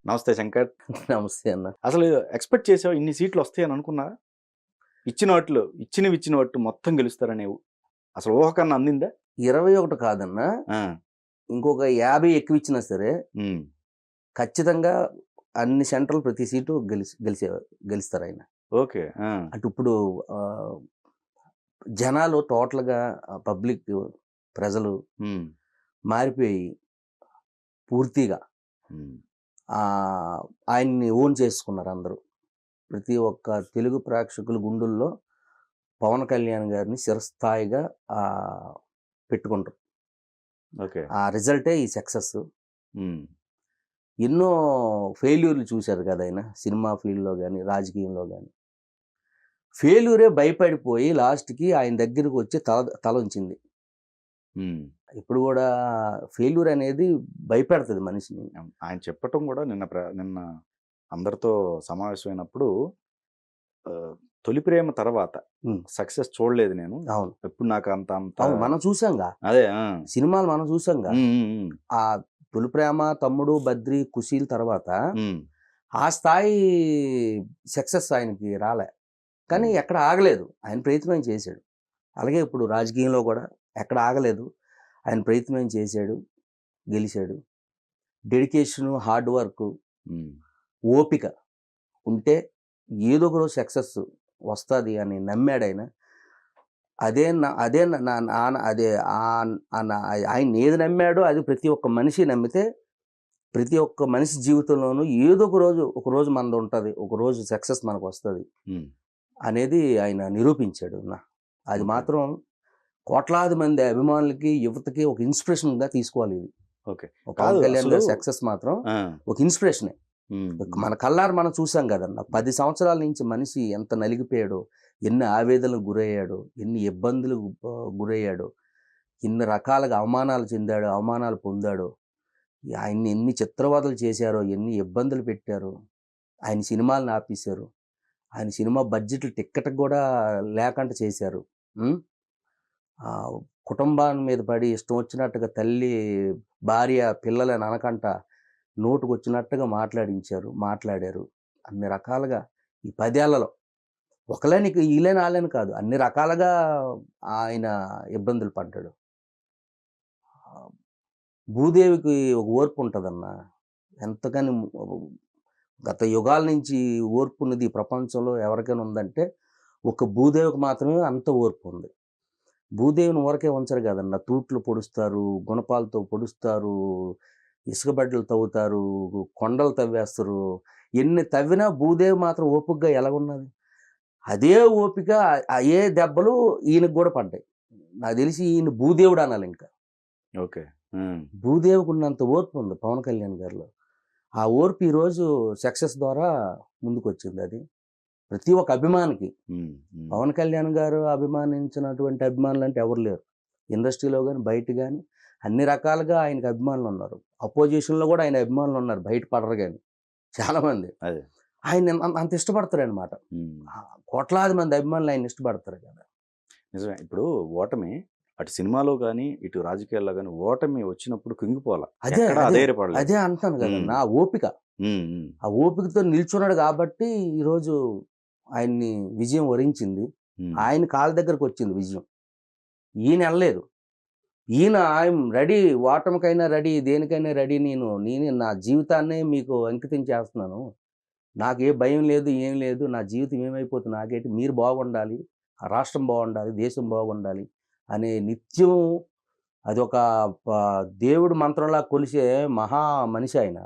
నమస్తే శంకర్. నమస్తే అన్న. అసలు ఎక్స్‌పెక్ట్ చేసావా ఇన్ని సీట్లు వస్తాయని అనుకున్నావా? ఇచ్చిన వాట్లు మొత్తం గెలుస్తారని అసలు ఊహ కన్నా అందిందా? 21 కాదన్నా. ఆ! ఇంకొక 50 ఎక్కువిచ్చినా సరే, హ్మ్. ఖచ్చితంగా అన్ని సెంటర్‌లు ప్రతి సీటు గెలుస్తారాయన. ఓకే. ఆ! అంటే ఇప్పుడు ఆహ్, జనాలు టోటల్‌గా పబ్లిక్ ప్రజలు హ్మ్. మారిపోయి పూర్తిగా హ్మ్. ఆయన్ని ఓన్ చేసుకున్నారు అందరూ. ప్రతి ఒక్క తెలుగు ప్రేక్షకుల గుండెల్లో పవన్ కళ్యాణ్ గారిని చిరస్థాయిగా పెట్టుకుంటారు. ఓకే. ఆ రిజల్టే ఈ సక్సెస్. హ్మ్. ఎన్నో ఫెయిల్యూర్లు చూశారు కదా ఆయన సినిమా ఫీల్డ్‌లో గాని, రాజకీయంలో గాని. ఫెయిల్యూరే భయపడిపోయి లాస్ట్‌కి ఆయన దగ్గరికి వచ్చి తలొంచింది. హ్మ్. ఇప్పుడు గూడా ఫెయిల్యూర్ అనేది భయపెడతది మనిషిని. ఆయన చెప్పటం కూడా నిన్న అందరితో సమావేశమైనప్పుడు ఆహ్, తొలి ప్రేమ తర్వాత హ్మ్. సక్సెస్ చూడలేదు నేను. అవును. ఎప్పుడు నాకు అంత అవును. మనం చూసాంగా. అదే. ఆ! సినిమాలు మనం చూసాంగా. హ్మ్. హ్మ్. హ్మ్. ఆ 'తొలి ప్రేమ', 'తమ్ముడు', 'బద్రి', 'కుషీల్' తర్వాత హ్మ్. ఆ స్థాయి సక్సెస్ ఆయనకి రాలే. కానీ హ్మ్. ఎక్కడ ఆగలేదు. ఆయన ప్రయత్నం చేశాడు. అలాగే ఇప్పుడు రాజకీయంలో కూడా ఎక్కడ ఆగలేదు. ఆయన ప్రయత్నం చేశాడు. గెలిచాడు. డెడికేషను, హార్డ్ వర్కు, హ్మ్. ఓపిక ఉంటే ఏదో ఒక రోజు సక్సెస్ వస్తది అని నమ్మాడాయన. అదే నా నాన్న అదే ఆయన ఏది నమ్మాడో అది ప్రతి ఒక్క మనిషి నమ్మితే ప్రతి ఒక్క మనిషి జీవితంలోనూ ఏదో ఒక రోజు మనదుంటది. ఒకరోజు సక్సెస్ మనకొస్తది హ్మ్. అనేది ఆయన నిరూపించాడు. అది ఓకే. మాత్రం కోట్లాది మంది అభిమానులకి, యువతకి ఒక ఇన్‌స్పిరేషన్‌గా తీసుకోవాలి ఇది. ఓకే. పవన్ కాదు కళ్యాణ్ అసలు. గారి సక్సెస్ మాత్రం ఆ! ఒక ఇన్‌స్పిరేషనే. హ్మ్. హ్మ్. మన కళ్ళారా మనం చూసాం గదన్న. 10 సంవత్సరాల నుంచి మనిషి ఎంత నలిగిపోయాడో, ఎన్ని ఆవేదనలకు గురయ్యాడో, ఎన్ని ఇబ్బందులకు గురయ్యాడో, ఎన్ని రకాలుగా అవమానాలు చెందాడో, అవమానాలు పొందాడో, ఆయన్ని ఎన్ని చిత్రవధలు చేశారో, ఎన్ని ఇబ్బందులు పెట్టారో, ఆయన సినిమాలను ఆపేశారు. ఆయన సినిమా బడ్జెట్లు టిక్కెట్‌కి గూడా లేకుండా చేశారు. హ్మ్. కుటుంబాన్ని మీద పడి ఇష్టం వచ్చినట్టుగా తల్లి, భార్య, పిల్లలని అనకంట నోటికొచ్చినట్టుగా మాట్లాడారు. అన్ని రకాలుగా ఈ 10 ఏళ్లలో ఒకళ్ళని ఈళ్ళని ఆళ్ళని కాదు. అన్ని రకాలుగా ఆయన ఇబ్బందులు పడ్డాడు. ఆహ్, భూదేవికి ఒక ఓర్పు ఉంటదన్న. ఎంతకని గత యుగాల నుంచి ఓర్పున్నది ఈ ప్రపంచంలో ఎవరికైనా ఉందంటే, ఒక భూదేవికి మాత్రమే అంత ఓర్పు ఉంది. భూదేవిని ఊరకే ఉంచరు కదన్న. తూట్లు పొడుస్తారు, గుణపాలతో పొడుస్తారు, ఇసుక బడ్డలు తవ్వుతారు, కొండలు తవ్వేస్తారు. ఎన్ని తవ్వినా భూదేవి మాత్రం ఓపికగా ఎలాగున్నది? అదే ఓపిక, అయే దెబ్బలు ఈయనకి గూడా పడ్డాయి. నాకు తెలిసి ఈయన భూదేవుడు అనాలింక. ఓకే. హ్మ్. భూదేవికున్నంత ఓర్పు ఉంది పవన్ కళ్యాణ్ గారిలో. ఆ ఓర్పు ఈరోజు సక్సెస్ ద్వారా ముందుకొచ్చిందది. ప్రతి ఒక్క అభిమానికి. హ్మ్. హ్మ్. పవన్ కళ్యాణ్ గారు అభిమానించినటువంటి అభిమానులంటే ఎవరు లేరు. ఇండస్ట్రీలో గాని, బయట గాని అన్ని రకాలుగా ఆయనకి అభిమానులున్నారు. అపోజిషన్‌లో గూడా ఆయన అభిమానులున్నారు. బయట పడరు గాని చాలామంది. అదే. ఆయన్ని అంత ఇష్టపడతారనమాట. హ్మ్. కోట్లాది మంది అభిమానులు ఆయన్ని ఇష్టపడతారు కదా! నిజమే. ఇప్పుడు ఓటమి అటు సినిమాలో గాని, ఇటు రాజకీయాల్లో గాని ఓటమి వచ్చినప్పుడు కుంగిపోలా. అదే, ఎక్కడా అదే, అధైర్యపడలేదు. అదే అంటున్నాను హ్మ్. గదన్న. ఆ ఓపిక. హ్మ్. హ్మ్. ఆ ఓపికతో నిల్చున్నాడు గాబట్టి ఈరోజు ఆయన్ని విజయం వరించింది. హ్మ్. ఆయన కాళ్ళ దగ్గరకొచ్చింది విజయం. ఈయనెళ్ళలేదు. ఆయన రెడీ, ఓటమికైనా రెడీ, దేనికైనా రెడీ నేను నా జీవితాన్నే మీకు అంకితం చేస్తున్నాను. నాకే భయం లేదు, ఏం లేదు. నా జీవితం ఏమైపోతుంది నాకేంటి, మీరు బాగుండాలి, ఆ రాష్ట్రం బాగుండాలి, దేశం బాగుండాలి అనే నిత్యం అదొక ప దేవుడి మంత్రంలా కొలిసే మహా మనిషి ఆయన.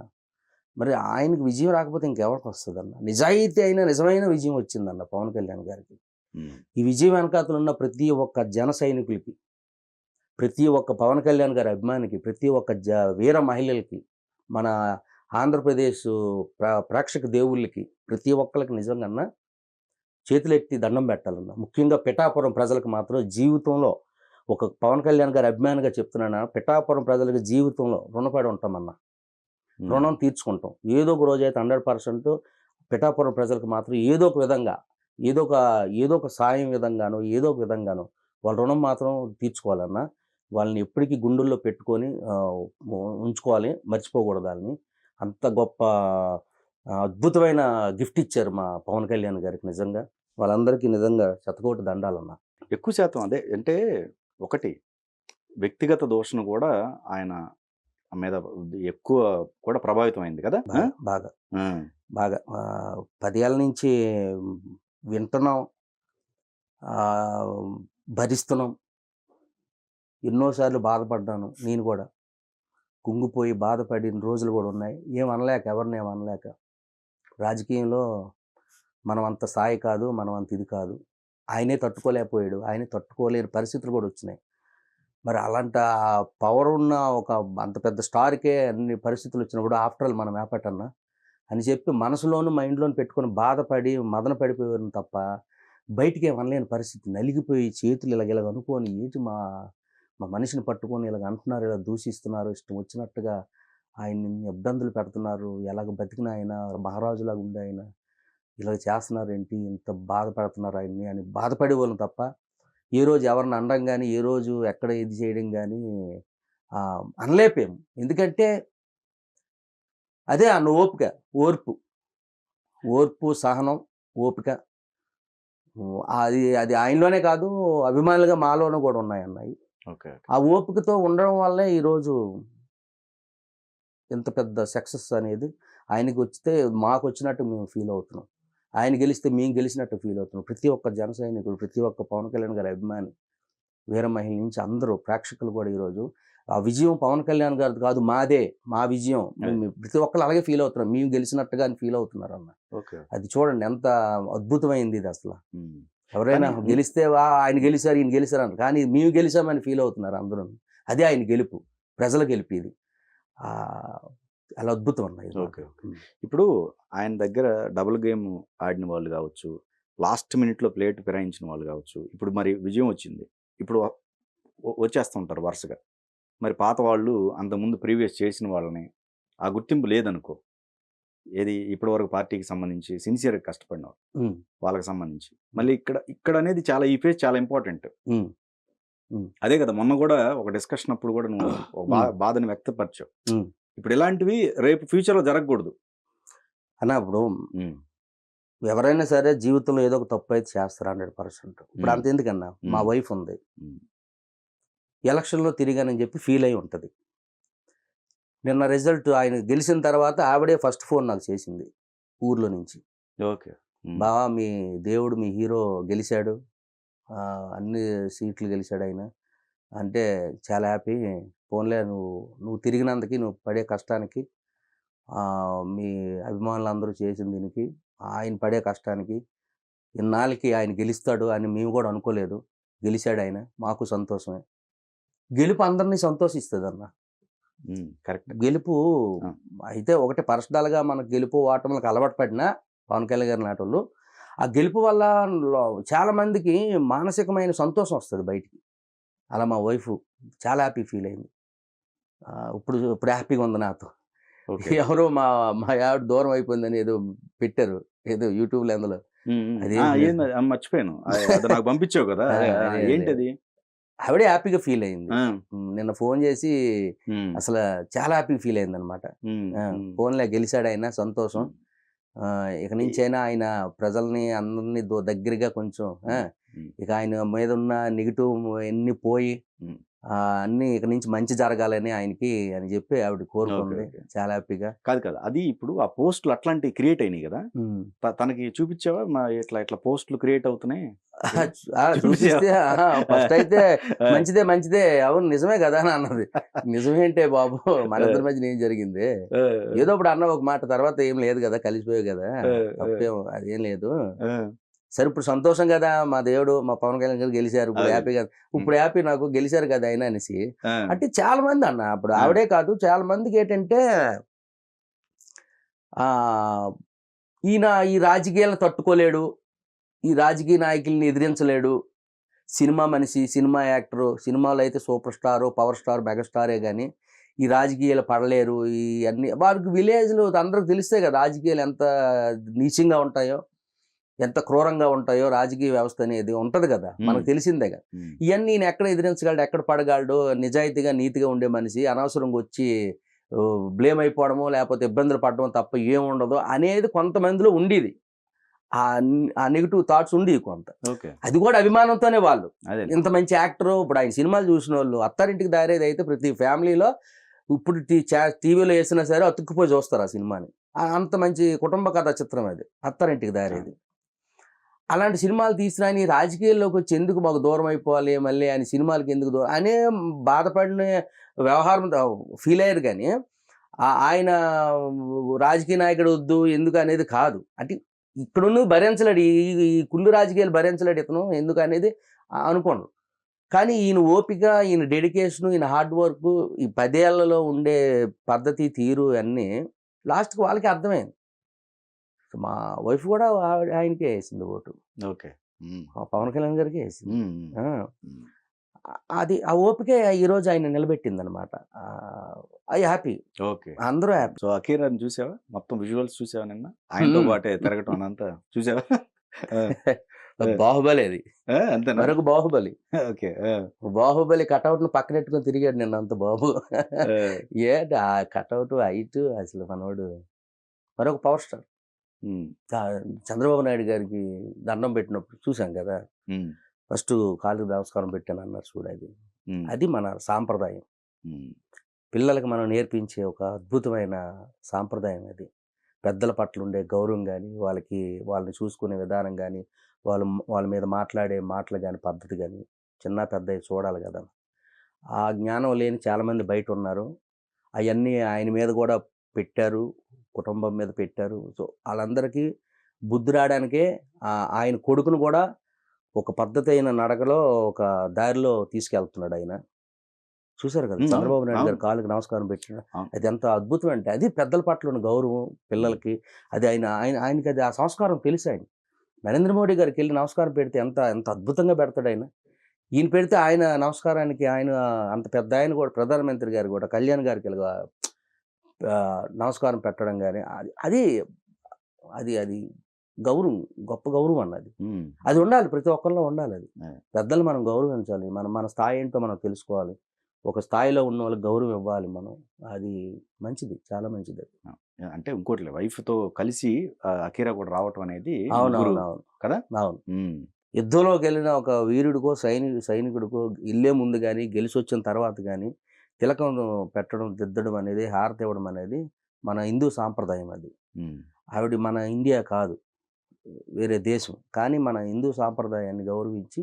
మరి ఆయనకి విజయం రాకపోతే ఇంకెవరికొస్తదన్న? నిజాయితీ అయిన నిజమైన విజయం వచ్చిందన్న పవన్ కళ్యాణ్ గారికి. హ్మ్. ఈ విజయం వెనకాతలున్న ప్రతి ఒక్క జన సైనికులకి, ప్రతి ఒక్క పవన్ కళ్యాణ్ గారి అభిమానికి, ప్రతి ఒక్క వీర మహిళలకి, మన ఆంధ్రప్రదేశ్ ప్రేక్షక దేవుళ్ళకి, ప్రతి ఒక్కళ్ళకి నిజంగన్నా చేతులెత్తి దండం పెట్టాలన్న. ముఖ్యంగా పిఠాపురం ప్రజలకు మాత్రం జీవితంలో ఒక పవన్ కళ్యాణ్ గారి అభిమానిగా చెప్తున్నాను. పిఠాపురం ప్రజలకి జీవితంలో రుణపడి ఉంటామన్న. హ్మ్. రుణం తీర్చుకుంటాం. ఏదో ఒక రోజైతే 100% పిఠాపురం ప్రజలకు మాత్రం ఏదో ఒక విధంగా, ఏదో ఒక ఏదో ఒక సాయం విధంగానో, ఏదో ఒక విధంగానో వాళ్ళ రుణం మాత్రం తీర్చుకోవాలన్న. వాళ్ళని ఎప్పటికీ గుండెల్లో పెట్టుకొని ఉంచుకోవాలి. మర్చిపోకూడదు ఆళ్ళని. అంత గొప్ప అద్భుతమైన గిఫ్ట్ ఇచ్చారు మా పవన్ కళ్యాణ్ గారికి. నిజంగా వాళ్ళందరికీ నిజంగా శతకోటి దండాలన్న. ఎక్కువ శాతం అదే అంటే ఒకటి వ్యక్తిగత దోషణ కూడా ఆయన మీద ఎక్కువ కూడా ప్రభావితం అయింది కదా. బాగా బాగా ఆ, బాగా 10 ఏళ్ళ నుంచి వింటున్నాం, భరిస్తున్నాం. ఎన్నోసార్లు బాధపడ్డాను నేను కూడా, కుంగిపోయి బాధపడిన రోజులు కూడా ఉన్నాయి. ఏమనలేక, ఎవరిని ఏమనలేక. రాజకీయంలో మనం అంత స్థాయి కాదు, మనం అంత ఇది కాదు. ఆయనే తట్టుకోలేకపోయాడు, ఆయనే తట్టుకోలేని పరిస్థితులు కూడా వచ్చినాయి. మరి అలాంటి పవర్ ఉన్న ఒక అంత పెద్ద స్టార్కే అన్ని పరిస్థితులు వచ్చినప్పుడు ఆఫ్టర్ ఆల్ మనం ఏపటన్నా అని చెప్పి మనసులోను మైండ్లోను పెట్టుకొని బాధపడి మదన పడిపోయాను తప్ప బయటికి ఏమనలేని పరిస్థితి. నలిగిపోయి చేతులు ఇలాగ అనుకొని ఏంటి మా మా మనిషిని పట్టుకొని ఇలాగ అంటున్నారు, ఇలా దూషిస్తున్నారు, ఇష్టం వచ్చినట్టుగా ఆయన్ని ఇబ్బందులు పెడుతున్నారు, ఎలాగ బతికిన ఆయన మహారాజులాగా ఉండే ఆయన ఇలాగ చేస్తున్నారు ఏంటి, ఇంత బాధ పెడుతున్నారు ఆయన్ని అని బాధపడేవాళ్ళం తప్ప ఏ రోజు ఎవరిని అనడం కానీ, ఏ రోజు ఎక్కడ ఇది చేయడం కానీ అనలేపాము. ఎందుకంటే అదే అన్న ఓపిక, ఓర్పు, సహనం, ఓపిక. అది అది ఆయనలోనే కాదు, అభిమానులుగా మాలోనూ కూడా ఉన్నాయన్నాయి. ఓకే. ఆ ఓపికతో ఉండడం వల్లే ఈరోజు ఇంత పెద్ద సక్సెస్ అనేది ఆయనకి వస్తే మాకు వచ్చినట్టు మేము ఫీల్ అవుతున్నాం, ఆయన గెలిస్తే మేము గెలిచినట్టు ఫీల్ అవుతున్నాం. ప్రతి ఒక్క జన సైనికుడు, ప్రతి ఒక్క పవన్ కళ్యాణ్ గారి అభిమాని, వీర మహిళ నుంచి అందరూ ప్రేక్షకులు కూడా ఈరోజు ఆ విజయం పవన్ కళ్యాణ్ గారిది కాదు, మాదే, మా విజయం. ప్రతి ఒక్కరు అలాగే ఫీల్ అవుతున్నారు, మేము గెలిచినట్టుగా అని ఫీల్ అవుతున్నారు అన్న. అది చూడండి ఎంత అద్భుతమైంది ఇది అసలు. ఎవరైనా గెలిస్తే ఆయన గెలిచారు, ఈయన గెలిచారు అన్నారు, కానీ మేము గెలిచామని ఫీల్ అవుతున్నారు అందరూ. అదే ఆయన గెలుపు, ప్రజల గెలుపు ఇది. అలా అద్భుతం అన్నది. ఓకే. ఇప్పుడు ఆయన దగ్గర డబుల్ గేమ్ ఆడిన వాళ్ళు కావచ్చు, లాస్ట్ మినిట్లో ప్లేట్ ఫిరాయించిన వాళ్ళు కావచ్చు, ఇప్పుడు మరి విజయం వచ్చింది, ఇప్పుడు వచ్చేస్తుంటారు వరుసగా. మరి పాత వాళ్ళు అంతకుముందు ప్రీవియస్ చేసిన వాళ్ళని ఆ గుర్తింపు లేదనుకో, ఏది ఇప్పటి వరకు పార్టీకి సంబంధించి సిన్సియర్గా కష్టపడినారు వాళ్ళకి సంబంధించి, మళ్ళీ ఇక్కడ అనేది చాలా, ఈ ఫేజ్ చాలా ఇంపార్టెంట్. అదే కదా మొన్న కూడా ఒక డిస్కషన్ అప్పుడు కూడా నువ్వు ఒక బాధని వ్యక్తపరిచావు. ఇప్పుడు ఇలాంటివి రేపు ఫ్యూచర్లో జరగకూడదు అన్న. ఇప్పుడు ఎవరైనా సరే జీవితంలో ఏదో ఒక తప్పు అయితే చేస్తారు 100%. ఇప్పుడు అంత ఎందుకన్నా, మా వైఫ్ ఉంది, ఎలక్షన్లో తిరిగానని చెప్పి ఫీల్ అయి ఉంటుంది. నిన్న రిజల్ట్ ఆయన గెలిచిన తర్వాత ఆవిడే ఫస్ట్ ఫోన్ నాకు చేసింది ఊర్లో నుంచి. ఓకే బావా, మీ దేవుడు, మీ హీరో గెలిచాడు, అన్ని సీట్లు గెలిచాడు ఆయన అంటే చాలా హ్యాపీ. ఫోన్లే, నువ్వు తిరిగినందుకు, నువ్వు పడే కష్టానికి, మీ అభిమానులు అందరూ చేసిన దీనికి, ఆయన పడే కష్టానికి, ఇన్నాళ్ళకి ఆయన గెలుస్తాడు అని మేము కూడా అనుకోలేదు, గెలిచాడు ఆయన, మాకు సంతోషమే. గెలుపు అందరినీ సంతోషిస్తుంది అన్న. కరెక్ట్. గెలుపు అయితే ఒకటి పర్సనల్గా మనకు గెలుపు ఓటములకు అలవాటు పడినా పవన్ కళ్యాణ్ గారి నాటోళ్ళు, ఆ గెలుపు వల్ల చాలామందికి మానసికమైన సంతోషం వస్తుంది బయటికి. అలా మా వైఫ్ చాలా హ్యాపీ ఫీల్ అయింది. ఇప్పుడు హ్యాపీగా ఉంది నాతో. ఎవరో మా ఆవిడ దూరం అయిపోయిందని ఏదో పెట్టారు, ఏదో యూట్యూబ్లో, అందులో మర్చిపోయాను, నాకు పంపించావు కదా, ఏంటది? ఆవిడే హ్యాపీగా ఫీల్ అయింది. నిన్న ఫోన్ చేసి అసలు చాలా హ్యాపీగా ఫీల్ అయింది అనమాట. ఫోన్లో గెలిచాడు ఆయన, సంతోషం. ఇక నుంచి అయినా ఆయన ప్రజల్ని అందరినీ దగ్గరగా కొంచెం, ఇక ఆయన మీద ఉన్న నెగిటివ్ ఎన్ని పోయి అన్ని ఇక నుంచి మంచి జరగాలని ఆయనకి అని చెప్పి ఆవిడ కోరుకుంది. చాలా హ్యాపీగా. కాదు అది ఇప్పుడు ఆ పోస్టులు అట్లాంటివి క్రియేట్ అయినాయి కదా, తనకి చూపించావా ఇట్లా పోస్టులు క్రియేట్ అవుతున్నాయి? చూపిస్తే ఫస్ట్ అయితే మంచిదే, అవును నిజమే కదా అని అన్నది. నిజమేంటే బాబు, మనిద్దరి మధ్య ఏం జరిగింది, ఏదో ఇప్పుడు అన్న ఒక మాట, తర్వాత ఏం లేదు కదా, కలిసిపోయావు కదా, తప్పేం అదేం లేదు. సరే ఇప్పుడు సంతోషం కదా, మా దేవుడు, మా పవన్ కళ్యాణ్ గారు గెలిచారు, ఇప్పుడు హ్యాపీ కదా, ఇప్పుడు హ్యాపీ నాకు, గెలిచారు కదా ఆయన అనేసి. అంటే చాలా మంది అన్న, అప్పుడు ఆవిడే కాదు, చాలా మందికి ఏంటంటే ఈయన ఈ రాజకీయాలను తట్టుకోలేడు, ఈ రాజకీయ నాయకుల్ని ఎదిరించలేడు, సినిమా మనిషి, సినిమా యాక్టరు, సినిమాలో అయితే సూపర్ స్టారు, పవర్ స్టార్, మెగాస్టారే, కానీ ఈ రాజకీయాలు పడలేరు. ఈ అన్ని వారికి విలేజ్లో అందరికి తెలిస్తే కదా రాజకీయాలు ఎంత నీచంగా ఉంటాయో, ఎంత క్రూరంగా ఉంటాయో, రాజకీయ వ్యవస్థ అనేది ఉంటుంది కదా, మనకు తెలిసిందే కదా. ఇవన్నీ ఈయన ఎక్కడ ఎదిరించగలడు, ఎక్కడ పడగలడు, నిజాయితీగా నీతిగా ఉండే మనిషి అనవసరంగా వచ్చి బ్లేమ్ అయిపోవడమో లేకపోతే ఇబ్బందులు పడడం తప్ప ఏముండదు అనేది కొంతమందిలో ఉండేది. ఆ నెగిటివ్ థాట్స్ ఉండేవి కొంత. ఓకే. అది కూడా అభిమానంతోనే వాళ్ళు. అదే. ఇంత మంచి యాక్టరు, ఇప్పుడు ఆయన సినిమాలు చూసినోళ్ళు, అత్తారింటికి దారేది అయితే ప్రతి ఫ్యామిలీలో ఇప్పుడు టీవీలో వేసినా సరే అతుక్కుపోయి చూస్తారు ఆ సినిమాని. అంత మంచి కుటుంబ కథా చిత్రం అది అత్తారింటికి దారేది. అలాంటి సినిమాలు తీసిన ఆయన ఈ రాజకీయాల్లోకి వచ్చి ఎందుకు మాకు దూరం అయిపోవాలి, మళ్ళీ ఆయన సినిమాలకి ఎందుకు దూరం అనే బాధపడిన వ్యవహారం ఫీల్ అయ్యారు. కానీ ఆయన రాజకీయ నాయకుడు వద్దు ఎందుకు అనేది కాదు. అంటే ఇక్కడున్న భరించలేడు, ఈ కుళ్ళు రాజకీయాలు భరించలేడు ఇతను ఎందుకు అనేది అనుకోండు. కానీ ఈయన ఓపిక, ఈయన డెడికేషన్, ఈయన హార్డ్ వర్క్, ఈ 10 ఏళ్లలో ఉండే పద్ధతి తీరు అన్నీ లాస్ట్కి వాళ్ళకి అర్థమైంది. మా వైఫ్ కూడా ఆయనకే వేసింది ఓటు. ఓకే. పవన్ కళ్యాణ్ గారికి వేసింది. అది ఆ ఓపికే ఈరోజు ఆయన నిలబెట్టింది అనమాట. I happy. ఓకే. అందరూ హ్యాపీ. సో అఖీరాని చూసావా? మొత్తం విజువల్స్ చూసావా? నిన్న ఆయనతో పాటే తిరగటం అనంతా చూసావా? బాహుబలి అది అంతేనా? మరొక బాహుబలి. ఓకే. బాహుబలి కటౌట్ ను పక్కనెట్టుకొని తిరిగాడు నిన్న అంత బాబు. ఆ కటౌట్ హైట్ అసలు మనోడు మరొక పవర్ స్టార్. చంద్రబాబు నాయుడు గారికి దండం పెట్టినప్పుడు చూసాం కదా, ఫస్ట్ కాళ్ళకి నమస్కారం పెట్టాను అన్నారు చూడు. అది మన సాంప్రదాయం. పిల్లలకి మనం నేర్పించే ఒక అద్భుతమైన సాంప్రదాయం అది. పెద్దల పట్ల ఉండే గౌరవం కానీ, వాళ్ళని చూసుకునే విధానం కానీ, వాళ్ళ మీద మాట్లాడే మాటలు కానీ, పద్ధతి కానీ చిన్న పెద్ద చూడాలి కదా. ఆ జ్ఞానం లేని చాలామంది బయట ఉన్నారు. అవన్నీ ఆయన మీద కూడా పెట్టారు, కుటుంబం మీద పెట్టారు. సో వాళ్ళందరికీ బుద్ధి రావడానికే ఆయన కొడుకును కూడా ఒక పద్ధతి అయిన నడకలో ఒక దారిలో తీసుకెళ్తున్నాడు ఆయన. చూశారు కదా చంద్రబాబు నాయుడు గారు కాళ్ళకి నమస్కారం పెట్టిన అది ఎంత అద్భుతం అంటే అది పెద్దల పట్ల ఉన్న గౌరవం పిల్లలకి. అది ఆయనకి అది ఆ సంస్కారం తెలుసు. ఆయన నరేంద్ర మోడీ గారికి వెళ్ళి నమస్కారం పెడితే ఎంత అద్భుతంగా పెడతాడు ఆయన. ఈయన పెడితే ఆయన నమస్కారానికి ఆయన అంత పెద్ద ఆయన కూడా ప్రధానమంత్రి గారు కూడా కళ్యాణ్ గారికి నమస్కారం పెట్టడం కానీ అది అది అది గౌరవం, గొప్ప గౌరవం అన్నది. అది ఉండాలి, ప్రతి ఒక్కరిలో ఉండాలి. అది పెద్దలు మనం గౌరవించాలి. మన స్థాయి ఏంటో మనం తెలుసుకోవాలి. ఒక స్థాయిలో ఉన్న వాళ్ళకి గౌరవం ఇవ్వాలి మనం. అది మంచిది, చాలా మంచిది. అంటే ఇంకోటి వైఫ్తో కలిసి అఖీరా కూడా రావటం అనేది కదా. అవును. యుద్ధంలోకి వెళ్ళిన ఒక వీరుడికో సైనికుడికో ఇల్లే ముందు కానీ గెలిచి వచ్చిన తర్వాత కానీ తిలకం పెట్టడం, దిద్దడం అనేది, హారతి ఇవ్వడం అనేది మన హిందూ సాంప్రదాయం. అది ఆవిడ మన ఇండియా కాదు, వేరే దేశం, కానీ మన హిందూ సాంప్రదాయాన్ని గౌరవించి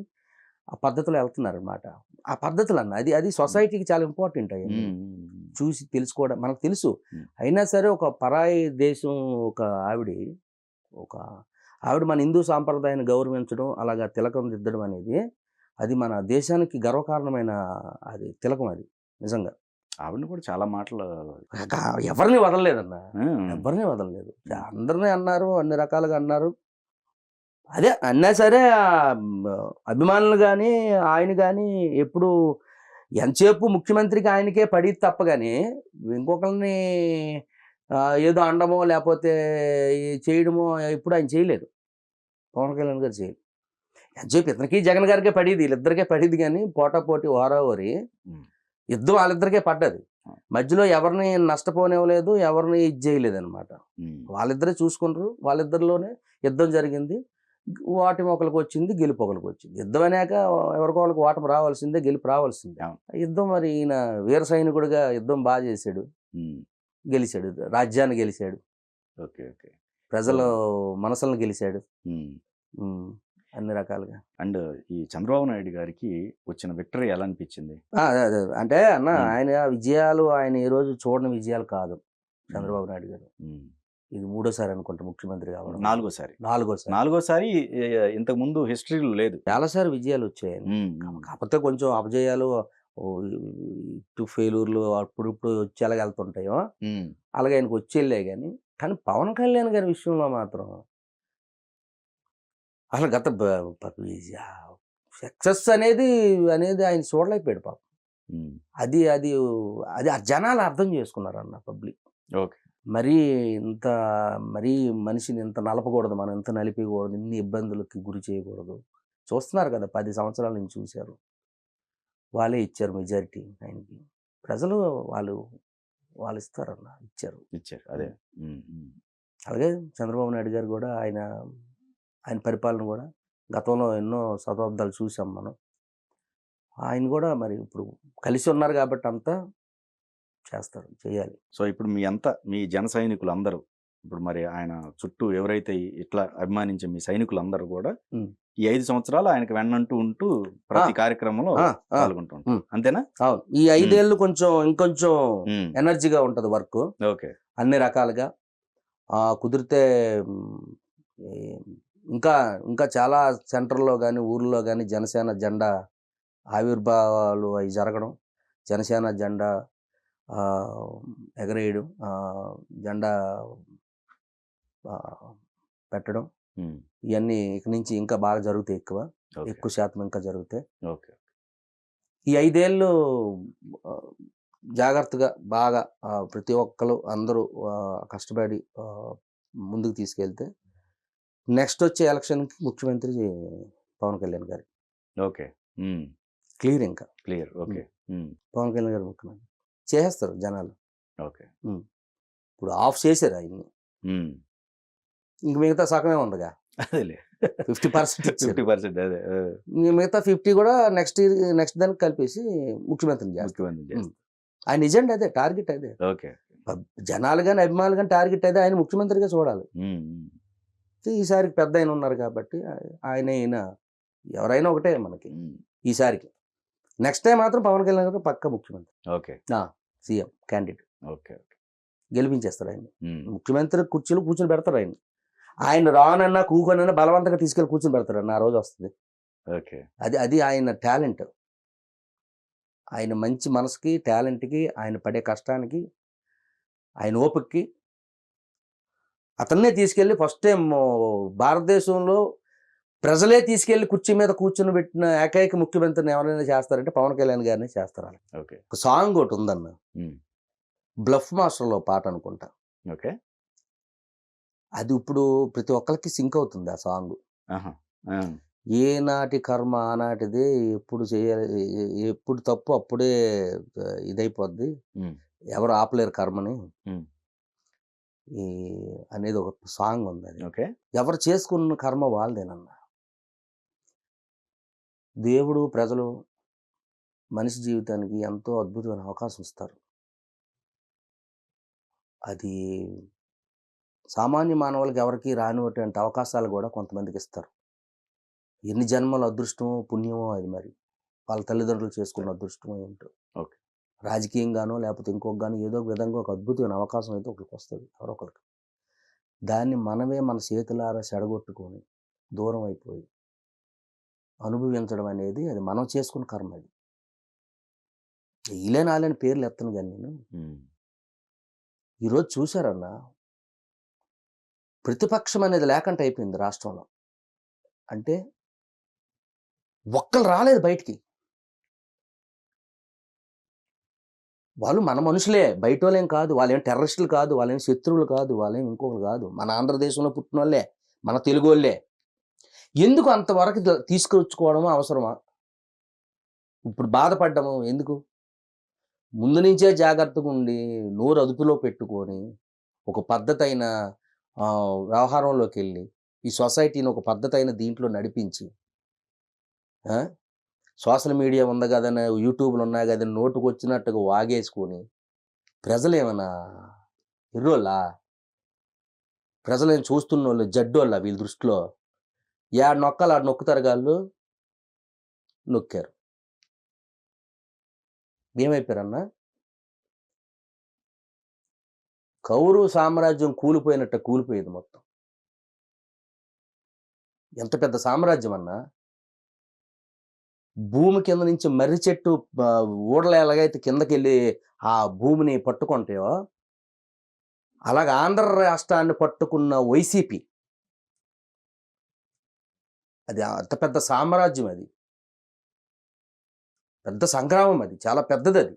ఆ పద్ధతిలో వెళ్తున్నారనమాట. ఆ పద్ధతులు అది సొసైటీకి చాలా ఇంపార్టెంట్. అయ్యి చూసి తెలుసుకోవడం మనకు తెలుసు. అయినా సరే ఒక పరాయి దేశం ఒక ఆవిడ మన హిందూ సాంప్రదాయాన్ని గౌరవించడం, అలాగా తిలకం దిద్దడం అనేది అది మన దేశానికి గర్వకారణమైన అది తిలకం. అది నిజంగా ఆవిడని కూడా చాలా మాటలు ఎవరిని వదలలేదన్న, ఎవరిని వదలలేదు. అందరినీ అన్నారు, అన్ని రకాలుగా అన్నారు. అదే అన్నా సరే అభిమానులు కానీ ఆయన కానీ ఎప్పుడు ఎంతసేపు ముఖ్యమంత్రికి ఆయనకే పడి తప్ప కానీ ఇంకొకరిని ఏదో అండమో లేకపోతే చేయడమో ఎప్పుడు ఆయన చేయలేదు. పవన్ కళ్యాణ్ గారు చేయలేదు. ఎంతసేపు ఇతనికి జగన్ గారికే పడేది, వీళ్ళిద్దరికే పడేది. కానీ పోటాపోటీ ఓరావరి యుద్ధం వాళ్ళిద్దరికే పడ్డది. మధ్యలో ఎవరిని నష్టపోనివ్వలేదు, ఎవరిని ఇది చేయలేదు అనమాట. వాళ్ళిద్దరే చూసుకుంటారు, వాళ్ళిద్దరిలోనే యుద్ధం జరిగింది. ఓటమి ఒకరికి వచ్చింది, గెలుపు ఒకరికి వచ్చింది. యుద్ధం అనేక ఎవరికో వాళ్ళకి ఓటమి రావాల్సిందే, గెలుపు రావాల్సిందే. యుద్ధం మరి ఈయన వీర సైనికుడిగా యుద్ధం బాగా చేశాడు, గెలిచాడు, రాజ్యాన్ని గెలిచాడు, ప్రజల మనసులను గెలిచాడు అన్ని రకాలుగా. అండ్ ఈ చంద్రబాబు నాయుడు గారికి వచ్చిన విక్టరీ ఎలా అనిపించింది? అంటే అన్న ఆయన విజయాలు ఆయన ఈ రోజు చూడని విజయాలు కాదు. చంద్రబాబు నాయుడు గారు ఇది 3వ సారి అనుకుంటా ముఖ్యమంత్రి కావడం. 4వ సారి ఇంతకు ముందు హిస్టరీలో లేదు. చాలాసారి విజయాలు వచ్చాయి. కాకపోతే కొంచెం అపజయాలు, ఫెయిల్యూర్లు అప్పుడిప్పుడు వచ్చేలాగా వెళ్తుంటాయో అలాగే ఆయనకు వచ్చేళ్ళే. కానీ పవన్ కళ్యాణ్ గారి విషయంలో మాత్రం అసలు గత సక్సెస్ అనేది ఆయన చూడలేకపోయాడు పాపం. అది అది అది జనాలు అర్థం చేసుకున్నారు అన్న పబ్లిక్. మరీ మనిషిని ఇంత నలపకూడదు, మనం ఇంత నలిపకూడదు, ఇన్ని ఇబ్బందులకి గురి చేయకూడదు. చూస్తున్నారు కదా, 10 సంవత్సరాల నుంచి చూశారు. వాళ్ళే ఇచ్చారు మెజారిటీ ఆయనకి. ప్రజలు వాళ్ళు వాళ్ళు ఇస్తారన్న, ఇచ్చారు. ఇచ్చారు. అదే. ఉమ్, ఉమ్. అలాగే చంద్రబాబు నాయుడు గారు కూడా ఆయన పరిపాలన కూడా గతంలో ఎన్నో శతాబ్దాలు చూసాం మనం. ఆయన కూడా మరి ఇప్పుడు కలిసి ఉన్నారు కాబట్టి అంతా చేస్తారు, చేయాలి. సో ఇప్పుడు మీ జన సైనికులు అందరూ ఇప్పుడు మరి ఆయన చుట్టూ ఎవరైతే ఇట్లా అభిమానించే మీ సైనికులందరూ కూడా ఉమ్. ఈ 5 సంవత్సరాలు ఆయనకు వెన్నంటూ ఉంటూ ప్రతి కార్యక్రమంలో పాల్గొంటూ ఉంటారు. అంతేనా? అవును. ఈ 5 ఏళ్ళు ఇంకొంచెం ఎనర్జీగా ఉంటుంది వర్క్ ఓకే. అన్ని రకాలుగా. కుదిరితే ఇంకా ఇంకా చాలా సెంటర్లో కానీ ఊర్లో కానీ జనసేన జెండా ఆవిర్భావాలు అవి జరగడం, జనసేన జెండా ఎగరేయడం, జెండా పెట్టడం, ఇవన్నీ ఇక నుంచి ఇంకా బాగా జరుగుతాయి. ఎక్కువ శాతం ఇంకా జరుగుతాయి. ఓకే. ఈ 5 ఏళ్ళు జాగ్రత్తగా బాగా ప్రతి ఒక్కరు అందరూ కష్టపడి ముందుకు తీసుకెళ్తే నెక్స్ట్ వచ్చే ఎలక్షన్కి ముఖ్యమంత్రి పవన్ కళ్యాణ్ గారు. ఓకే. క్లియర్, ఇంకా క్లియర్. ఓకే. పవన్ కళ్యాణ్ గారు ముఖ్యమంత్రి చేస్తారు జనాలు. ఓకే. ఇప్పుడు ఆఫ్ చేశారు ఆయన్ని, ఇంక మిగతా సగమే ఉందిగా. అదేలే 50%. 50%. అదే. మిగతా 50 కూడా నెక్స్ట్ దానికి కలిపేసి ముఖ్యమంత్రిని చేస్తారు. ఆయన ఎజెండా అదే, టార్గెట్ అదే. ఓకే. జనాలు కానీ అభిమానులు కానీ టార్గెట్ అదే, ఆయన ముఖ్యమంత్రిగా చూడాలి. ఈసారికి పెద్ద ఆయన ఉన్నారు కాబట్టి ఈయన ఎవరైనా ఒకటే మనకి ఈసారికి. నెక్స్ట్ టైం మాత్రం పవన్ కళ్యాణ్ గారు పక్క ముఖ్యమంత్రి. ఓకే. CM candidate. ఓకే. గెలిపించేస్తారు ఆయన. ముఖ్యమంత్రి కుర్చీలో కూర్చొని పెడతారు ఆయన రానన్నా కూకొనన్నా బలవంతంగా తీసుకెళ్ళి కూర్చొని పెడతారు ఆ రోజు వస్తుంది. ఓకే. అది ఆయన టాలెంట్. ఆయన మంచి మనసుకి, టాలెంట్కి, ఆయన పడే కష్టానికి, ఆయన ఓపికకి అతన్నే తీసుకెళ్ళి ఫస్ట్ టైం భారతదేశంలో ప్రజలే తీసుకెళ్లి కుర్చీ మీద కూర్చుని పెట్టిన ఏకైక ముఖ్యమంత్రిని ఎవరైనా చేస్తారంటే పవన్ కళ్యాణ్ గారిని చేస్తారు. ఓకే. ఒక సాంగ్ ఒకటి ఉందన్న, బ్లఫ్ మాస్టర్లో పాట అనుకుంటా. ఓకే. అది ఇప్పుడు ప్రతి ఒక్కరికి సింక్ అవుతుంది ఆ సాంగ్. ఏనాటి కర్మ ఆనాటిదే, ఎప్పుడు చేయాలి, ఎప్పుడు తప్పు అప్పుడే ఇదైపోద్ది, ఎవరు ఆపలేరు కర్మని అనేది ఒక సాంగ్ ఉంది. అది ఓకే. ఎవరు చేసుకున్న కర్మ వాళ్ళదేనన్న. దేవుడు, ప్రజలు మనిషి జీవితానికి ఎంతో అద్భుతమైన అవకాశం ఇస్తారు. అది సామాన్య మానవులకి ఎవరికి రానిటువంటి అవకాశాలు కూడా కొంతమందికి ఇస్తారు. ఎన్ని జన్మల అదృష్టమో పుణ్యమో అది, మరి వాళ్ళ తల్లిదండ్రులు చేసుకున్న అదృష్టమో ఏంటో. ఓకే. రాజకీయంగానో లేకపోతే ఇంకొక గానో ఏదో ఒక విధంగా ఒక అద్భుతమైన అవకాశం అయితే ఒకరికి వస్తుంది ఎవరొకరికి. దాన్ని మనమే మన చేతులారా చెడగొట్టుకొని దూరం అయిపోయి అనుభవించడం అనేది అది మనం చేసుకున్న కర్మ. అది ఈలేనాలని పేర్లు ఎత్తను కానీ నేను ఈరోజు చూశారన్నా, ప్రతిపక్షం అనేది లేకుండా అయిపోయింది రాష్ట్రంలో. అంటే ఒక్కరు రాలేదు బయటికి. వాళ్ళు మన మనుషులే, బయట వాళ్ళేం కాదు, వాళ్ళేం టెర్రరిస్టులు కాదు, వాళ్ళేం శత్రువులు కాదు, వాళ్ళేం ఇంకొకరు కాదు, మన ఆంధ్రదేశంలో పుట్టిన వాళ్ళే, మన తెలుగు వాళ్ళే. ఎందుకు అంతవరకు తీసుకొచ్చుకోవడము అవసరమా? ఇప్పుడు బాధపడ్డము ఎందుకు? ముందు నుంచే జాగ్రత్తగా ఉండి నోరు అదుపులో పెట్టుకొని ఒక పద్ధతైన వ్యవహారంలోకి వెళ్ళి ఈ సొసైటీని ఒక పద్ధతైన దీంట్లో నడిపించి, సోషల్ మీడియా ఉంది కదని, యూట్యూబ్లు ఉన్నాయి కదని నోటుకు వచ్చినట్టుగా వాగేసుకొని ప్రజలు ఏమన్నా ఎర్రోళ్ళా? ప్రజలు చూస్తున్న వాళ్ళు జడ్డోళ్ళ వీళ్ళ దృష్టిలో? యాడ నొక్కాలి ఆడ నొక్కుతారు, గాళ్ళు నొక్కారు. ఏమైపోయారన్నా? కౌరవ సామ్రాజ్యం కూలిపోయినట్టు కూలిపోయేది మొత్తం. ఎంత పెద్ద సామ్రాజ్యం అన్నా, భూమి కింద నుంచి మర్రి చెట్టు ఊడలు ఎలాగైతే కిందకి వెళ్ళి ఆ భూమిని పట్టుకుంటాయో అలాగ ఆంధ్ర రాష్ట్రాన్ని పట్టుకున్న వైసీపీ, అది అంత పెద్ద సామ్రాజ్యం, అది పెద్ద సంగ్రామం, అది చాలా పెద్దది. అది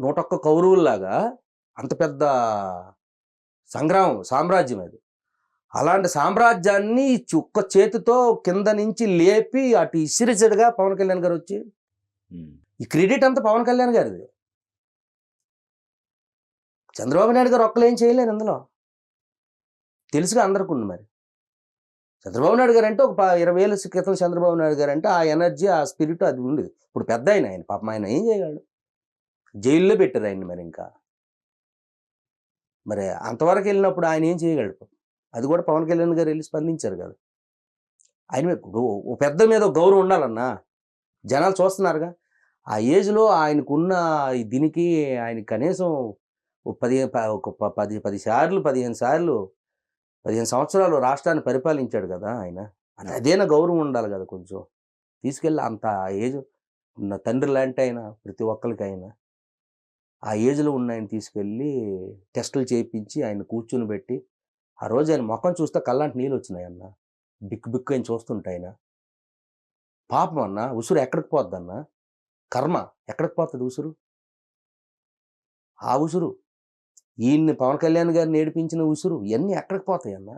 101 కౌరవుల్లాగా అంత పెద్ద సామ్రాజ్యం అది. అలాంటి సామ్రాజ్యాన్ని ఒక్క చేతితో కింద నుంచి లేపి అటు ఇసిరిసిడిగా పవన్ కళ్యాణ్ గారు వచ్చి, ఈ క్రెడిట్ అంతా పవన్ కళ్యాణ్ గారిది. చంద్రబాబు నాయుడు గారు ఒక్కలు ఏం చేయలేరు అందులో. తెలుసుగా అందరికి ఉంది మరి. చంద్రబాబు నాయుడు గారు అంటే ఒక 20 ఏళ్ళ క్రితం చంద్రబాబు నాయుడు గారు అంటే ఆ ఎనర్జీ, ఆ స్పిరిట్ అది ఉంది. ఇప్పుడు పెద్ద ఆయన పాపం ఆయన ఏం చేయగలడు? జైల్లో పెట్టారు ఆయన్ని మరి ఇంకా. మరి అంతవరకు వెళ్ళినప్పుడు ఆయన ఏం చేయగలడు? అది కూడా పవన్ కళ్యాణ్ గారు వెళ్ళి స్పందించారు కదా. ఆయన ఓ పెద్ద మీద గౌరవం ఉండాలన్నా. జనాలు చూస్తున్నారుగా. ఆ ఏజ్లో ఆయనకున్న దీనికి ఆయన కనీసం ఒక 10 సార్లు 15 సంవత్సరాలు రాష్ట్రాన్ని పరిపాలించాడు కదా ఆయన. అదేనా గౌరవం ఉండాలి కదా కొంచెం. తీసుకెళ్ళి అంత ఏజ్ ఉన్న తండ్రి లాంటి ఆయన ప్రతి ఒక్కరికైనా ఆ ఏజ్లో ఉన్న ఆయన తీసుకెళ్ళి టెస్టులు చేయించి ఆయన కూర్చుని పెట్టి ఆ రోజు ఆయన ముఖం చూస్తే కళ్ళంటి నీళ్ళు వచ్చినాయి అన్న. బిక్కు ఆయన చూస్తుంటే ఆయన పాపం అన్న. ఉసురు ఎక్కడికి పోద్ది అన్న? కర్మ ఎక్కడికి పోతుంది ఉసురు? ఆ ఉసురు ఈయన్ని పవన్ కళ్యాణ్ గారిని ఏడిపించిన ఉసురు ఇవన్నీ ఎక్కడికి పోతాయి అన్న?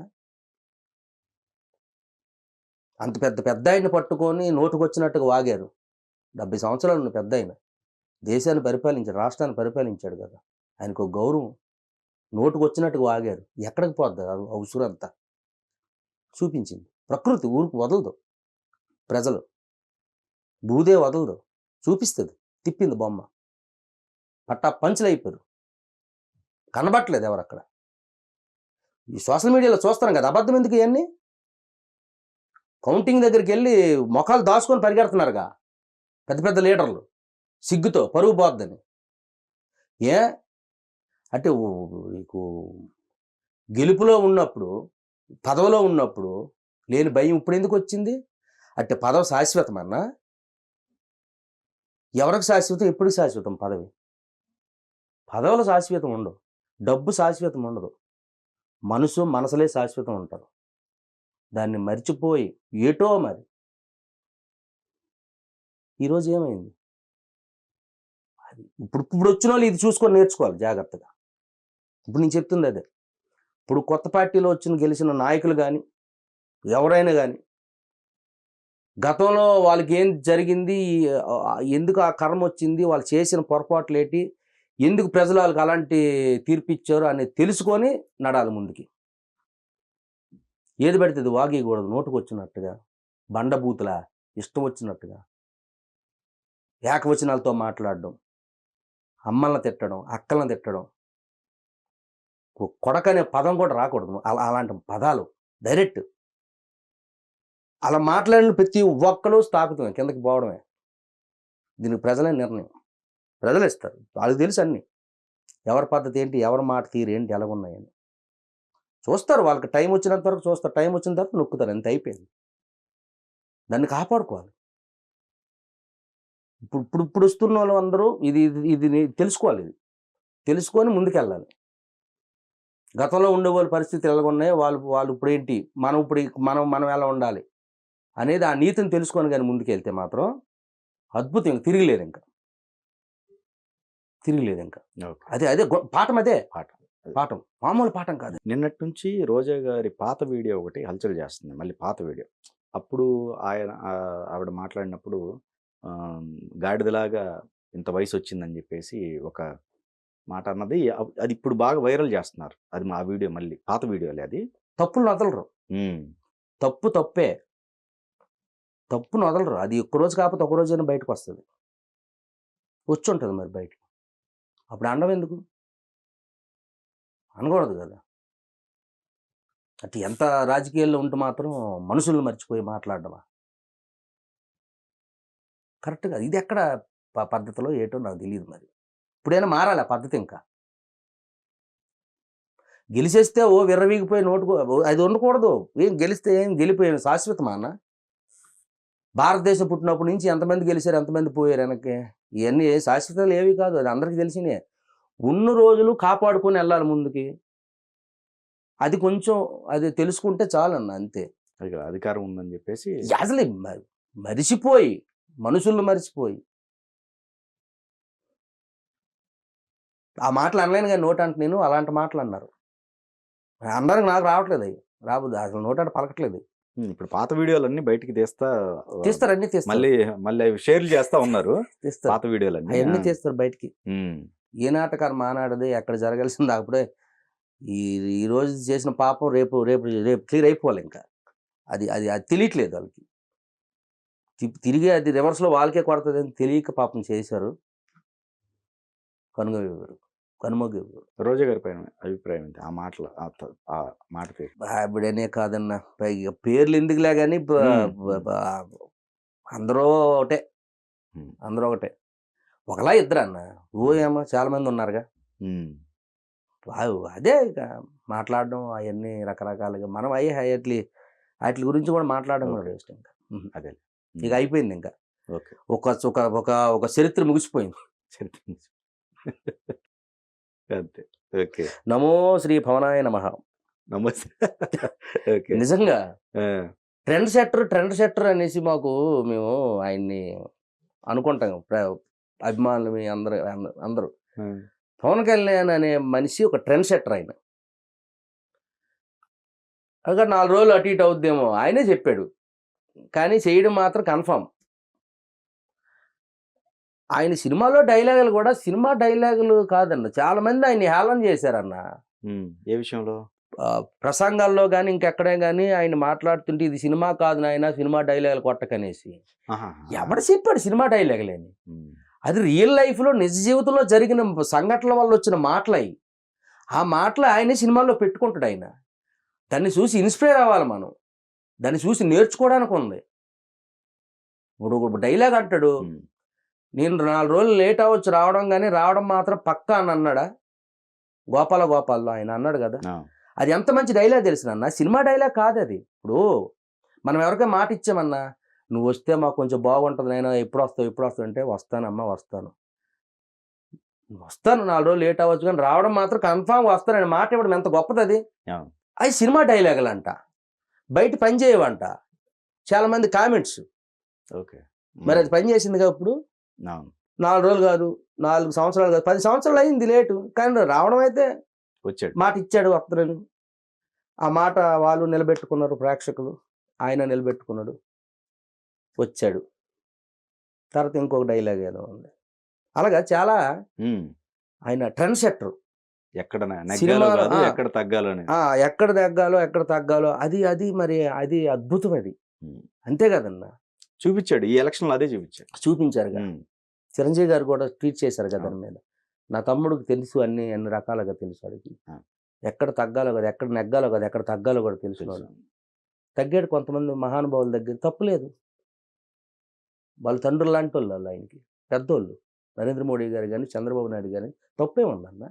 అంత పెద్ద ఆయన్ని పట్టుకొని నోటుకొచ్చినట్టుగా వాగారు. 70 సంవత్సరాలు ఉన్న పెద్ద ఆయన దేశాన్ని పరిపాలించాడు, రాష్ట్రాన్ని పరిపాలించాడు కదా. ఆయనకు ఒక గౌరవం. నోటుకొచ్చినట్టుగా వాగారు. ఎక్కడికి పోద్ది ఆ ఉసురు అంతా? చూపించింది ప్రకృతి. ఊరికి వదలదు. ప్రజలు భూదే వదలదు. చూపిస్తుంది. తిప్పింది బొమ్మ. పట్టా పంచులు అయిపోయారు. కనబట్టలేదు ఎవరు అక్కడ. ఈ సోషల్ మీడియాలో చూస్తాం కదా. అబద్ధం ఎందుకు ఇవన్నీ? కౌంటింగ్ దగ్గరికి వెళ్ళి మొఖాలు దాచుకొని పరిగెడుతున్నారుగా పెద్ద లీడర్లు. సిగ్గుతో పరువు పోద్దని. ఏ అంటే నీకు గెలుపులో ఉన్నప్పుడు, పదవిలో ఉన్నప్పుడు లేని భయం ఇప్పుడు ఎందుకు వచ్చింది? అంటే పదవి శాశ్వతం అన్నా? ఎవరికి శాశ్వతం? ఎప్పుడు శాశ్వతం పదవి? పదవులు శాశ్వతం ఉండవు. డబ్బు శాశ్వతం ఉండదు. మనసులే శాశ్వతం ఉంటారు. దాన్ని మర్చిపోయి ఏటో మరి ఈరోజు ఏమైంది? అది ఇప్పుడు వచ్చిన వాళ్ళు ఇది చూసుకొని నేర్చుకోవాలి జాగ్రత్తగా. ఇప్పుడు నేను చెప్తుంది అదే. ఇప్పుడు కొత్త పార్టీలో గెలిచిన నాయకులు కానీ ఎవరైనా కానీ గతంలో వాళ్ళకి ఏం జరిగింది, ఎందుకు ఆ కర్మ వచ్చింది, వాళ్ళు చేసిన పొరపాట్లు ఏంటి, ఎందుకు ప్రజలు వాళ్ళకి అలాంటి తీర్పు ఇచ్చారు అనేది తెలుసుకొని నడాలి ముందుకి. ఏది పడితే అది వాగేయకూడదు. నోటుకు వచ్చినట్టుగా బండబూతులా ఇష్టం వచ్చినట్టుగా ఏకవచనాలతో మాట్లాడడం, అమ్మల్ని తిట్టడం, అక్కలను తిట్టడం, కొడకనే పదం కూడా రాకూడదు. అలాంటి పదాలు డైరెక్ట్ అలా మాట్లాడిన ప్రతి ఒక్కరు స్థాపితం కిందకి పోవడమే. దీనికి ప్రజలే నిర్ణయం. ప్రజలు ఇస్తారు. వాళ్ళకి తెలుసు అన్నీ. ఎవరి పద్ధతి ఏంటి, ఎవరి మాట తీరు ఏంటి, ఎలాగున్నాయని చూస్తారు. వాళ్ళకి టైం వచ్చినంత వరకు చూస్తారు. టైం వచ్చిన తర్వాత నొక్కుతారు. ఎంత అయిపోయింది. దాన్ని కాపాడుకోవాలి. ఇప్పుడు వస్తున్న వాళ్ళు అందరూ ఇది తెలుసుకోవాలి. ఇది తెలుసుకొని ముందుకెళ్ళాలి. గతంలో ఉండేవాళ్ళ పరిస్థితులు ఎలాగున్నాయో వాళ్ళు ఇప్పుడు ఏంటి, మనం ఎలా ఉండాలి అనేది ఆ నీతిని తెలుసుకొని కానీ ముందుకెళ్తే మాత్రం అద్భుతం. తిరిగిలేదు ఇంకా. అదే పాఠం. అదే పాఠం. మామూలు పాఠం కాదు. నిన్నటి నుంచి రోజా గారి పాత వీడియో ఒకటి హల్చల్ చేస్తుంది. మళ్ళీ పాత వీడియో. అప్పుడు ఆవిడ మాట్లాడినప్పుడు గాడిదలాగా ఇంత వయసు వచ్చిందని చెప్పేసి ఒక మాట అన్నది. అది ఇప్పుడు బాగా వైరల్ చేస్తున్నారు. అది మా వీడియో మళ్ళీ పాత వీడియోలే. అది తప్పులు వదలరు. తప్పే. తప్పును వదలరు. అది ఒక్కరోజు కాకపోతే ఒక రోజైనా బయటకు వస్తుంది. వచ్చి ఉంటుంది మరి బయటకు. అప్పుడు అండం ఎందుకు? అనకూడదు కదా. అంటే ఎంత రాజకీయాల్లో ఉంటే మాత్రం మనుషులను మర్చిపోయి మాట్లాడడమా కరెక్ట్ కాదు. ఇది ఎక్కడ పద్ధతిలో ఏటో నాకు తెలియదు. మరి ఇప్పుడైనా మారాలి ఆ పద్ధతి. ఇంకా గెలిచేస్తే విర్రవీగిపోయి అది ఉండకూడదు. ఏం గెలిస్తే ఏం గెలిపోయాను శాశ్వతమా అన్న? భారతదేశం పుట్టినప్పటి నుంచి ఎంతమంది గెలిచారు, ఎంతమంది పోయారు వెనక్కి? ఇవన్నీ శాశ్వతాలు ఏవి కాదు. అది అందరికీ తెలిసినే. ఉన్న రోజులు కాపాడుకొని వెళ్ళాలి ముందుకి. అది కొంచెం అది తెలుసుకుంటే చాలన్న. అంతే. అధికారం ఉందని చెప్పేసి అసలు మరిచిపోయి మనుషులను మరిచిపోయి ఆ మాటలు అనలేను కానీ నోట అంటే నేను అలాంటి మాటలు అన్నారు. అందరికి నాకు రావట్లేదు. అవి రాబోదు. అసలు నోట పలకట్లేదు. ఇప్పుడు పాత వీడియోలన్నీ బయటికి తీస్తారు. అన్ని తీస్తారు. మళ్ళీ అవి షేర్లు చేస్తా ఉన్నారు. పాత వీడియోలన్నీ అవన్నీ తీస్తారు బయటికి. ఏ నాటకాలు మానాడది ఎక్కడ జరగాల్సింది అప్పుడే ఈ ఈ రోజు చేసిన పాపం రేపు రేపు రేపు క్లియర్ అయిపోవాలి ఇంకా అది అది అది తెలియట్లేదు వాళ్ళకి తిరిగి అది రివర్స్లో వాళ్ళకే కొడుతుంది అని తెలియక పాపం చేశారు కనుమోగారు రోజా గారి పైన అభిప్రాయం ఏంటి ఆ మాటలు ఆ మాట పేరు? ఆవిడనే కాదన్న పైగా పేర్లు ఎందుకులే కానీ అందరూ ఒకటే అందరూ ఒకటే ఒకలా ఇద్దరు అన్న ఏమో చాలా మంది ఉన్నారుగా అదే ఇక మాట్లాడడం అవన్నీ రకరకాలుగా మనం వాటి గురించి కూడా మాట్లాడడం కూడా వేస్ట్ ఇంకా అదే ఇక అయిపోయింది ఇంకా ఓకే ఒక ఒక ఒక ఒక చరిత్ర ముగిసిపోయింది అంతే ఓకే నమో శ్రీ భవనాయ నమః నమస్తే ఓకే నిజంగా ట్రెండ్ సెట్టర్ అనేసి మేము ఆయన్ని అనుకుంటాం అభిమానులు అందరూ పవన్ కళ్యాణ్ అనే మనిషి ఒక ట్రెండ్ సెట్టర్ ఆయన అక్కడ 4 రోజులు అటు ఇటు అవుద్దేమో ఆయనే చెప్పాడు కానీ చేయడం మాత్రం కన్ఫామ్ ఆయన సినిమాలో డైలాగులు కూడా సినిమా డైలాగులు కాదన్న చాలా మంది ఆయన హేళన చేశారన్న ఏ విషయంలో ప్రసంగాల్లో కానీ ఇంకెక్కడే కానీ ఆయన మాట్లాడుతుంటే ఇది సినిమా కాదు నాయన సినిమా డైలాగులు కొట్టకనేసి ఎవడు చెప్పాడు సినిమా డైలాగులేని అది రియల్ లైఫ్లో నిజ జీవితంలో జరిగిన సంఘటనల వల్ల వచ్చిన మాటలు అవి ఆ మాటలు ఆయనే సినిమాల్లో పెట్టుకుంటాడు ఆయన దాన్ని చూసి ఇన్స్పైర్ అవ్వాలి మనం దాన్ని చూసి నేర్చుకోవడానికి ఉంది ఇప్పుడు డైలాగ్ అంటాడు నేను 4 రోజులు లేట్ అవ్వచ్చు రావడం కానీ రావడం మాత్రం పక్కా అని అన్నాడా గోపాలలో ఆయన అన్నాడు కదా అది ఎంత మంచి డైలాగ్ తెలిసిన సినిమా డైలాగ్ కాదు అది ఇప్పుడు మనం ఎవరికైనా మాట ఇచ్చామన్నా నువ్వు వస్తే మాకు కొంచెం బాగుంటుంది నేను ఎప్పుడు వస్తావు అంటే వస్తానమ్మా వస్తాను 4 రోజులు లేట్ అవ్వచ్చు కానీ రావడం మాత్రం కన్ఫామ్ వస్తానని మాట ఇవ్వడం ఎంత గొప్పది అది అవి సినిమా డైలాగులు అంట బయట పని చేయవంట చాలా మంది కామెంట్స్ ఓకే మరి అది పని చేసిందిగా ఇప్పుడు 4 రోజులు కాదు 4 సంవత్సరాలు కాదు 10 సంవత్సరాలు అయింది లేటు కానీ రావడం అయితే వచ్చాడు మాట ఇచ్చాడు వస్తానని ఆ మాట వాళ్ళు నిలబెట్టుకున్నారు ప్రేక్షకులు ఆయన నిలబెట్టుకున్నాడు వచ్చాడు తర్వాత ఇంకొక డైలాగ్ ఏదో ఉంది అలాగా చాలా ఆయన ట్రెండ్ సెట్టర్ ఎక్కడ తగ్గాలో ఎక్కడ తగ్గాలో అది మరి అది అద్భుతం అది అంతే కదన్నా చూపించాడు ఈ ఎలక్షన్ లో అదే చూపించారు చిరంజీవి గారు కూడా ట్వీట్ చేశారు కదా దాని మీద నా తమ్ముడికి తెలుసు అన్ని రకాలుగా తెలుసు అడిగి ఎక్కడ తగ్గాలో కదా ఎక్కడ నెగ్గాలో కదా ఎక్కడ తగ్గాలో కూడా తెలుసు తగ్గాడు కొంతమంది మహానుభావుల దగ్గర తప్పులేదు వాళ్ళ తండ్రులు లాంటి వాళ్ళు ఆయనకి పెద్దోళ్ళు నరేంద్ర మోడీ గారు కానీ చంద్రబాబు నాయుడు కానీ తప్పే ఉందన్న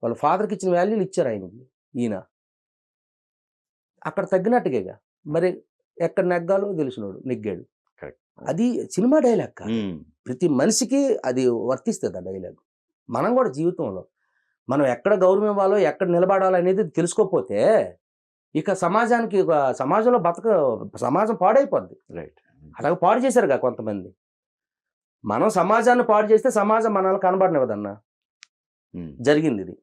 వాళ్ళ ఫాదర్కి ఇచ్చిన వాల్యూలు ఇచ్చారు ఆయనకి ఈయన అక్కడ తగ్గినట్టుగా మరి ఎక్కడ నెగ్గాలో తెలిసినోడు నెగ్గాడు అది సినిమా డైలాగ్ కాదు ప్రతి మనిషికి అది వర్తిస్తుంది ఆ డైలాగ్ మనం కూడా జీవితంలో మనం ఎక్కడ గౌరవం ఇవ్వాలో ఎక్కడ నిలబడాలో అనేది తెలుసుకోకపోతే ఇక సమాజంలో సమాజం పాడైపోద్ది అలాగే పాడు చేశారుగా కొంతమంది మనం సమాజాన్ని పాడు చేస్తే సమాజం మనల్ని కనబడనివ్వదన్నా జరిగింది ఇది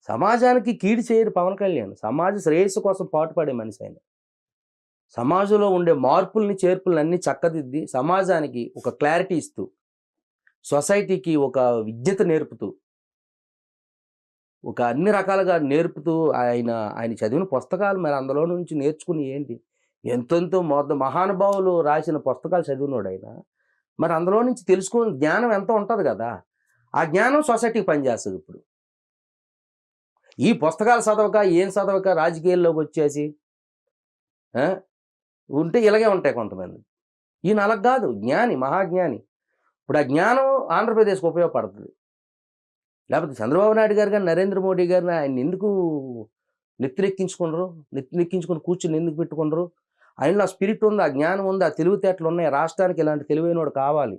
సమాజానికి కీడు చేయరు పవన్ కళ్యాణ్ సమాజ శ్రేయస్సు కోసం పాటుపడే మనిషి ఆయన సమాజంలో ఉండే మార్పుల్ని చేర్పుల్ని అన్ని చక్కదిద్ది సమాజానికి ఒక క్లారిటీ ఇస్తూ సొసైటీకి ఒక విద్యత నేర్పుతూ ఒక అన్ని రకాలుగా నేర్పుతూ ఆయన చదివిన పుస్తకాలు మరి అందులో నుంచి నేర్చుకుని ఏంటి ఎంతెంతో మహానుభావులు రాసిన పుస్తకాలు చదివినోడు ఆయన మరి అందులో నుంచి తెలుసుకుని జ్ఞానం ఎంత ఉంటుంది కదా ఆ జ్ఞానం సొసైటీకి పనిచేస్తుంది ఇప్పుడు ఈ పుస్తకాలు చదవక రాజకీయాల్లోకి వచ్చేసి ఉంటే ఇలాగే ఉంటాయి కొంతమంది ఈయన అలా కాదు జ్ఞాని మహాజ్ఞాని ఇప్పుడు ఆ జ్ఞానం ఆంధ్రప్రదేశ్కి ఉపయోగపడుతుంది లేకపోతే చంద్రబాబు నాయుడు గారు కానీ నరేంద్ర మోడీ గారిని ఆయన ఎందుకు నెత్తినెక్కించుకొని కూర్చుని ఎందుకు పెట్టుకున్నారు ఆయనలో ఆ స్పిరిట్ ఉంది ఆ జ్ఞానం ఉంది ఆ తెలివితేటలు ఉన్నాయి రాష్ట్రానికి ఇలాంటి తెలివైనోడు కావాలి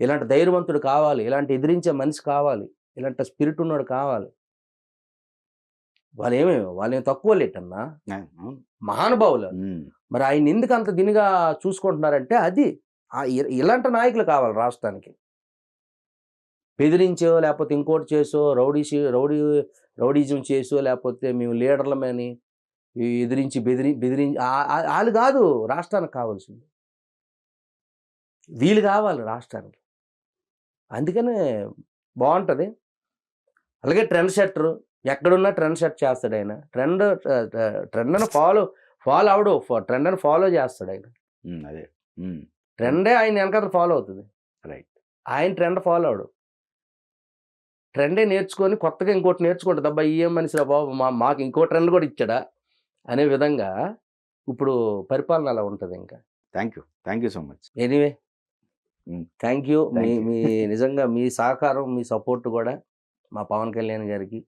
ఇలాంటి ధైర్యవంతుడు కావాలి ఇలాంటి ఎదిరించే మనిషి కావాలి ఇలాంటి స్పిరిట్ ఉన్నోడు కావాలి వాళ్ళేం తక్కువ లేటన్నా మహానుభావులు మరి ఆయన ఎందుకు అంత దీనిగా చూసుకుంటున్నారంటే అది ఇలాంటి నాయకులు కావాలి రాష్ట్రానికి బెదిరించో లేకపోతే ఇంకోటి చేసో రౌడీజం చేసో లేకపోతే మేము లీడర్లమని ఎదిరించి వాళ్ళు కాదు రాష్ట్రానికి కావాల్సింది వీళ్ళు కావాలి రాష్ట్రానికి అందుకనే బాగుంటుంది. అలాగే ట్రెండ్ సెట్టరు, ఎక్కడున్నా ట్రెండ్ సెట్ చేస్తాడు ఆయన. ట్రెండ్ని ఫాలో అవడు, ట్రెండ్ని ఫాలో చేస్తాడు ఆయన. అదే ట్రెండే ఆయన వెనకాల ఫాలో అవుతుంది. రైట్. ఆయన ట్రెండ్ ఫాలో అవడు. ట్రెండే నేర్చుకొని కొత్తగా ఇంకోటి నేర్చుకుంటుంది. అబ్బా ఏం మనిషిరా బాబు, మాకు ఇంకో ట్రెండ్ కూడా ఇచ్చాడా అనే విధంగా ఇప్పుడు పరిపాలన అలా ఉంటుంది. ఇంకా thank you so much. Anyway thank you. Thank you. మీ నిజంగా మీ సహకారం, మీ సపోర్ట్ కూడా మా పవన్ కళ్యాణ్ గారికి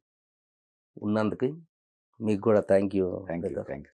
ఉన్నందుకు మీకు కూడా థ్యాంక్ యూ. Thank you.